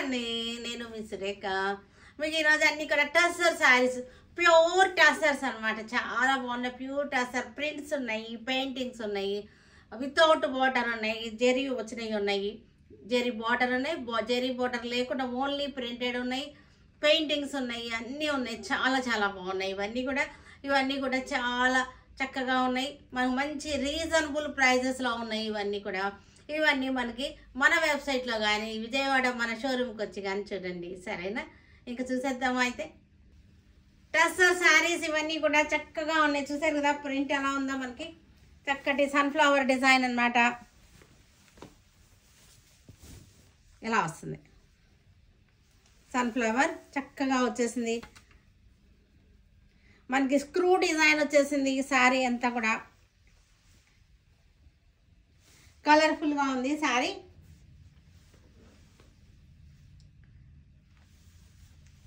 అండి, నేను మీ సురేఖ. మీకు ఈరోజు అన్ని కూడా టస్సర్ శారీస్, ప్యూర్ టస్సర్స్ అనమాట. చాలా బాగున్నాయి. ప్యూర్ టస్సర్ ప్రింట్స్ ఉన్నాయి, పెయింటింగ్స్ ఉన్నాయి, వితౌట్ బార్డర్ ఉన్నాయి, జెరీ వచ్చినవి ఉన్నాయి, జెరీ బార్డర్ ఉన్నాయి, జెరీ బార్డర్ లేకుండా ఓన్లీ ప్రింటెడ్ ఉన్నాయి, పెయింటింగ్స్ ఉన్నాయి, అన్నీ ఉన్నాయి. చాలా చాలా బాగున్నాయి ఇవన్నీ కూడా చాలా చక్కగా ఉన్నాయి. మనకు మంచి రీజనబుల్ ప్రైజెస్లో ఉన్నాయి. ఇవన్నీ మనకి మన వెబ్సైట్లో కానీ విజయవాడ మన షోరూమ్కి వచ్చి కానీ చూడండి. సరేనా? ఇంకా చూసేద్దాము. అయితే టస్సర్ శారీస్ ఇవన్నీ కూడా చక్కగా ఉన్నాయి. చూసారు కదా ప్రింట్ ఎలా ఉందో. మనకి చక్కటి సన్ఫ్లవర్ డిజైన్ అన్నమాట. ఇలా వస్తుంది. సన్ఫ్లవర్ చక్కగా వచ్చేసింది. మనకి స్క్రూ డిజైన్ వచ్చేసింది. ఈ శారీ అంతా కూడా కలర్ఫుల్గా ఉంది శారీ.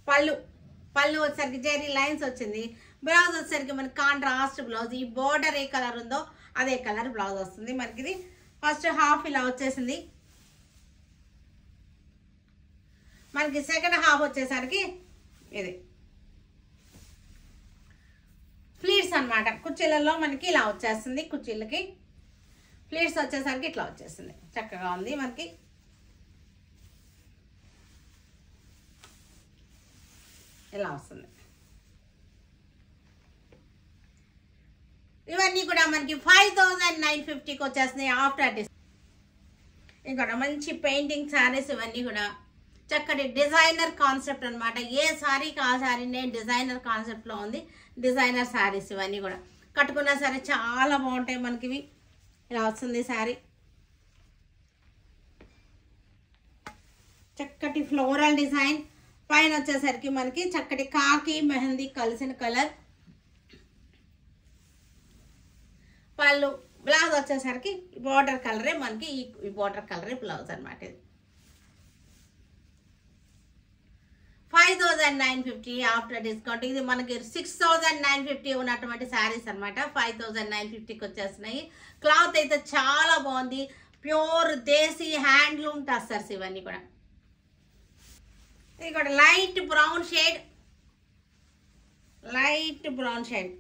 పళ్ళు వచ్చేసరికి జెరీ లైన్స్ వచ్చింది. బ్లౌజ్ వచ్చేసరికి మనకి కాంట్రాస్ట్ బ్లౌజ్. ఈ బోర్డర్ ఏ కలర్ ఉందో అదే కలర్ బ్లౌజ్ వస్తుంది. మనకి ఇది ఫస్ట్ హాఫ్ ఇలా వచ్చేసింది. మనకి సెకండ్ హాఫ్ వచ్చేసరికి ఇది ఫ్లీట్స్ అన్నమాట. కుర్చీలలో మనకి ఇలా వచ్చేస్తుంది. కుర్చీలకి ఫ్లీట్స్ వచ్చేసరికి ఇట్లా వచ్చేస్తుంది. చక్కగా ఉంది. మనకి ఇలా వస్తుంది. ఇవన్నీ కూడా మనకి 5950కి వచ్చేస్తున్నాయి ఆఫ్టర్ డిస్కౌంట్. ఇంకా మంచి పెయింటింగ్ శారీస్ ఇవన్నీ కూడా చక్కటి డిజైనర్ కాన్సెప్ట్ అనమాట. ఏ శారీకి ఆ శారీ నేను డిజైనర్ కాన్సెప్ట్లో ఉంది. డిజైనర్ శారీస్ ఇవన్నీ కూడా కట్టుకున్నా సరే చాలా బాగుంటాయి. మనకి ఇవి ఇలా వస్తుంది శారీ. చక్కటి ఫ్లోరల్ డిజైన్ పైన వచ్చేసరికి మనకి చక్కటి కాకి మెహందీ కలిసిన కలర్. పళ్ళు బ్లౌజ్ వచ్చేసరికి బార్డర్ కలరే మనకి ఈ బార్డర్ కలరే బ్లౌజ్ అనమాట. ఇది 5950 ఆఫ్టర్ డిస్కౌంట్. ఇది మనకి 6950 ఉన్నటువంటి శారీస్ అనమాట. 5950కి వచ్చేస్తున్నాయి. క్లాత్ అయితే చాలా బాగుంది. ప్యూర్ దేశీ హ్యాండ్లూమ్ టస్సర్స్ ఇవన్నీ కూడా. ఇది కూడా లైట్ బ్రౌన్ షేడ్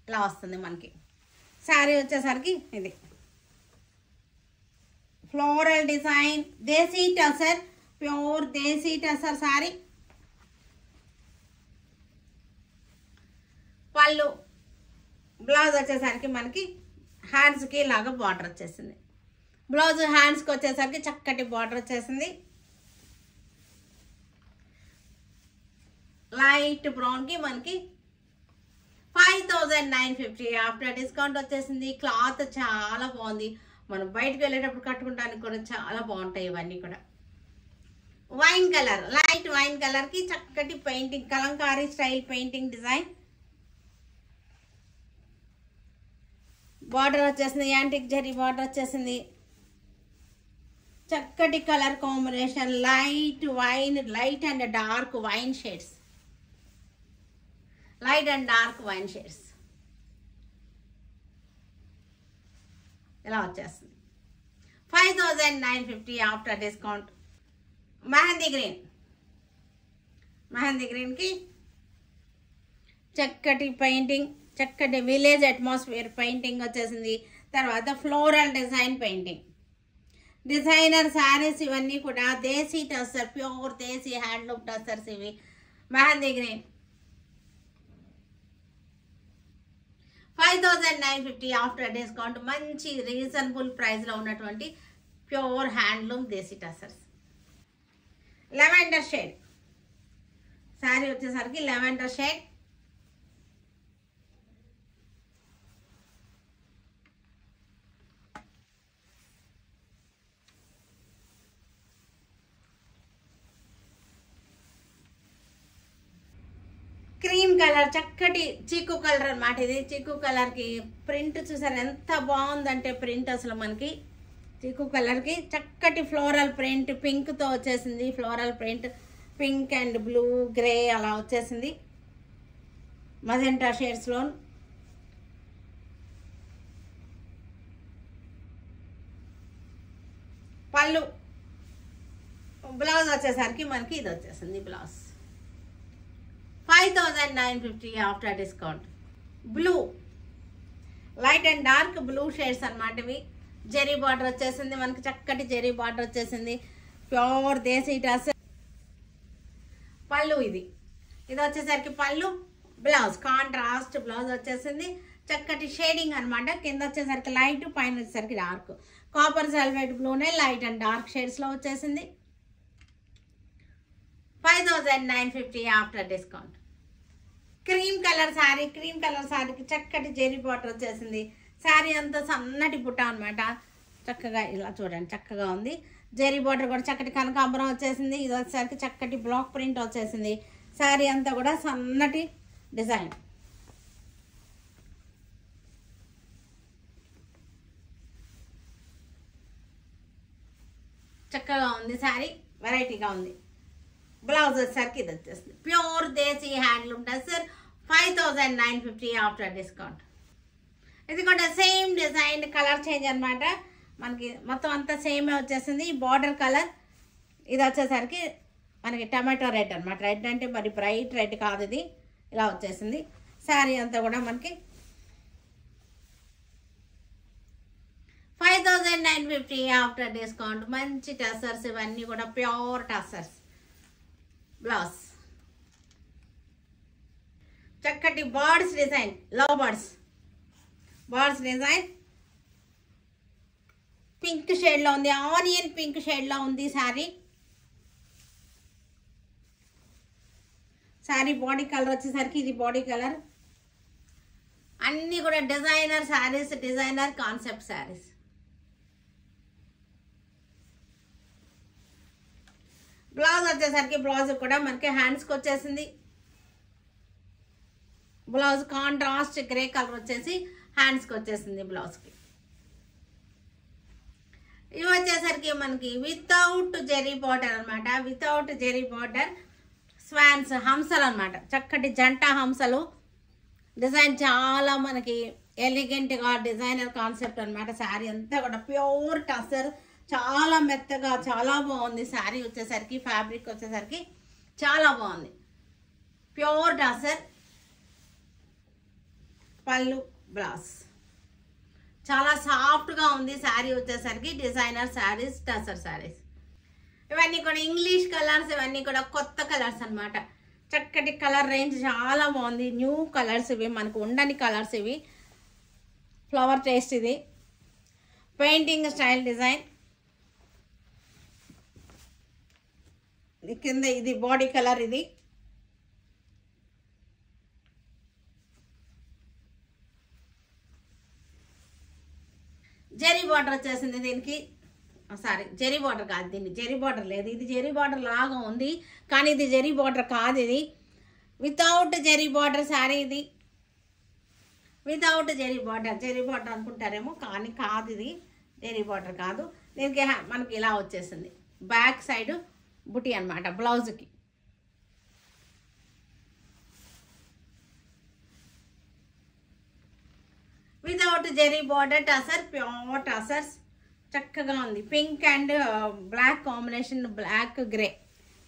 ఇలా వస్తుంది మనకి. శారీ వచ్చేసరికి ఇది ఫ్లోరల్ డిజైన్ దేశీ టసర్, ప్యూర్ దేశీ టసర్ శారీ. పళ్ళు బ్లౌజ్ వచ్చేసరికి మనకి హ్యాండ్స్కి ఇలాగా బార్డర్ వచ్చేసింది. బ్లౌజ్ హ్యాండ్స్కి వచ్చేసరికి చక్కటి బార్డర్ వచ్చేసింది. లైట్ బ్రౌన్కి మనకి 5950 ఆఫ్టర్ డిస్కౌంట్ వచ్చేసింది. క్లాత్ చాలా బాగుంది. మనం బయటకు వెళ్ళేటప్పుడు కట్టుకోవడానికి కూడా చాలా బాగుంటాయి. ఇవన్నీ కూడా వైన్ కలర్, లైట్ వైన్ కలర్కి చక్కటి painting, Kalamkari style painting design. Border వచ్చేసింది. యాంటిక్ జరీ బార్డర్ వచ్చేసింది. చక్కటి colour combination light and dark wine shades. ఇలా వచ్చేస్తుంది. 5950 ఆఫ్టర్ డిస్కౌంట్. మెహందీ గ్రీన్కి చక్కటి పెయింటింగ్, చక్కటి విలేజ్ అట్మాస్ఫియర్ పెయింటింగ్ వచ్చేసింది. తర్వాత floral design painting. Designer saris ఇవన్నీ కూడా దేశీ టస్సర్, ప్యూర్ దేశీ హ్యాండ్లూమ్ టస్సర్స్ ఇవి. Mehndi green 5950 after discount. మంచి రీజనబుల్ ప్రైస్లో ఉన్నటువంటి ప్యూర్ హ్యాండ్లూమ్ దేశీ టస్సర్స్. లెవెండర్ షేడ్ శారీ వచ్చేసరికి లెవెండర్ షేడ్. క్రీమ్ కలర్, చక్కటి చీకు కలర్ అన్నమాట. ఇది చీకు కలర్కి ప్రింట్ చూసారు ఎంత బాగుందంటే ప్రింట్ అసలు మనకి చీకు కలర్కి చక్కటి ఫ్లోరల్ ప్రింట్ పింక్తో వచ్చేసింది. Floral print pink and blue grey అలా వచ్చేసింది. మజెంటా షేడ్స్లో పళ్ళు బ్లౌజ్ వచ్చేసరికి మనకి ఇది వచ్చేసింది blouse 5950 after discount. Blue light and dark blue shades అనమాట ఇవి. జెరీ బార్డర్ వచ్చేసింది మనకి, చక్కటి జెరీ బార్డర్ వచ్చేసింది. ప్యూర్ దేశీ డ్రెస్. పళ్ళు ఇది వచ్చేసరికి పళ్ళు. బ్లౌజ్ కాంట్రాస్ట్ బ్లౌజ్ వచ్చేసింది, చక్కటి షేడింగ్ అనమాట. కింద వచ్చేసరికి లైట్, పైన వచ్చేసరికి డార్క్. కాపర్ సల్ఫేట్ బ్లూనే లైట్ అండ్ డార్క్ షేడ్స్లో వచ్చేసింది. 5950 after discount. Cream colour sari. Cream colour శారీకి చక్కటి జెరీ బార్డర్ వచ్చేసింది. శారీ అంతా సన్నటి బుట్ట అనమాట. చక్కగా ఇలా చూడండి, చక్కగా ఉంది. జెరీ బార్డర్ కూడా చక్కటి కనకాంబరం వచ్చేసింది. ఇది వచ్చేసరికి చక్కటి బ్లాక్ ప్రింట్ వచ్చేసింది. శారీ అంతా కూడా సన్నటి డిజైన్. చక్కగా ఉంది శారీ, వెరైటీగా ఉంది. బ్లౌజ్ వచ్చేసరికి ఇది వచ్చేస్తుంది. ప్యూర్ దేశీ హ్యాండ్లూమ్ డ్రెస్ 5950 ఆఫ్టర్ డిస్కౌంట్. ఇది కూడా సేమ్ డిజైన్, కలర్ చేంజ్ అనమాట. మనకి మొత్తం అంతా సేమే వచ్చేసింది. బార్డర్ కలర్ ఇది వచ్చేసరికి మనకి టమాటో రెడ్ అనమాట. రెడ్ అంటే మరి బ్రైట్ రెడ్ కాదు, ఇది ఇలా వచ్చేసింది. శారీ అంతా కూడా మనకి 5950 ఆఫ్టర్ డిస్కౌంట్. మంచి టసర్స్ ఇవన్నీ కూడా ప్యూర్ టసర్స్. బ్లౌజ్ చక్కటి birds design, love birds design pink షేడ్లో ఉంది. ఆనియన్ పింక్ షేడ్లో ఉంది శారీ. శారీ బాడీ కలర్ వచ్చేసరికి ఇది బాడీ కలర్. అన్నీ కూడా designer saris, designer concept saris. Blouse వచ్చేసరికి బ్లౌజ్ కూడా మనకి హ్యాండ్స్కి వచ్చేసింది. బ్లౌజ్ కాంట్రాస్ట్ గ్రే కలర్ వచ్చేసి హ్యాండ్స్కి వచ్చేసింది బ్లౌజ్కి. ఇవి వచ్చేసరికి మనకి వితౌట్ జెరీ బార్డర్ అనమాట. వితౌట్ జెరీ బార్డర్ స్వాన్స్, హంసలు అనమాట. చక్కటి జంట హంసలు. డిజైన్ చాలా మనకి ఎలిగెంట్గా డిజైనర్ కాన్సెప్ట్ అనమాట. శారీ అంతా కూడా ప్యూర్ టసర్, చాలా మెత్తగా చాలా బాగుంది. శారీ వచ్చేసరికి ఫ్యాబ్రిక్ వచ్చేసరికి చాలా బాగుంది. ప్యూర్ టసర్. పళ్ళు, బ్లౌజ్ చాలా సాఫ్ట్గా ఉంది. శారీ వచ్చేసరికి డిజైనర్ శారీస్, టసర్ శారీస్. ఇవన్నీ కూడా ఇంగ్లీష్ కలర్స్, ఇవన్నీ కూడా కొత్త కలర్స్ అనమాట. చక్కటి కలర్ రేంజ్ చాలా బాగుంది. న్యూ కలర్స్ ఇవి, మనకు ఉండని కలర్స్ ఇవి. ఫ్లవర్ టేస్ట్ ఇది. Painting style design. కింద ఇది బాడీ కలర్. ఇది జెరీ బార్డర్ వచ్చేసింది దీనికి. సారీ, జెరీ బార్డర్ కాదు, దీన్ని జెరీ బార్డర్ లేదు. ఇది జెరీ బార్డర్ లాగా ఉంది కానీ ఇది జెరీ బార్డర్ కాదు. ఇది వితౌట్ జెరీ బార్డర్ శారీ. ఇది వితౌట్ జెరీ బార్డర్ అనుకుంటారేమో కానీ కాదు, ఇది జెరీ బార్డర్ కాదు. దీనికి మనకి ఇలా వచ్చేసింది. బ్యాక్ సైడ్ బుటీ అనమాట బ్లౌజ్కి. వితౌట్ జెరీ బార్డర్ టసర్, ప్యూర్ టసర్స్. చక్కగా ఉంది. Pink and black combination, black grey,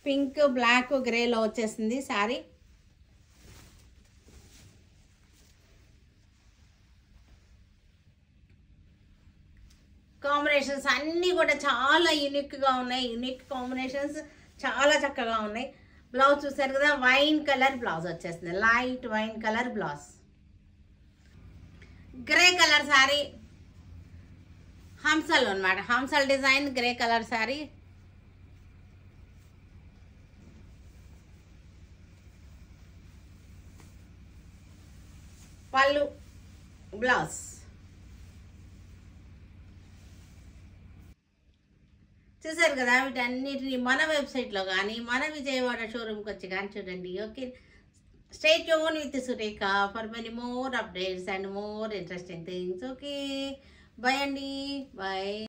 pink black గ్రేలో వచ్చేసింది శారీ. కాంబినేషన్స్ అన్నీ కూడా చాలా యూనిక్గా ఉన్నాయి. యూనిక్ కాంబినేషన్స్ చాలా చక్కగా ఉన్నాయి. బ్లౌజ్ చూసారు కదా, వైన్ కలర్ బ్లౌజ్ వచ్చేస్తుంది. Light wine colour blouse. Grey colour sari, హంసలు అనమాట. హంసల్ డిజైన్ గ్రే కలర్ శారీ. పళ్ళు, బ్లౌజ్. చూసారు కదా, వీటన్నిటిని మన వెబ్సైట్లో కానీ మన విజయవాడ షోరూమ్కి వచ్చి కానీ చూడండి. Okay, stay tune with Surekha for many more updates and more interesting things. Okay, bye అండి, బాయ్.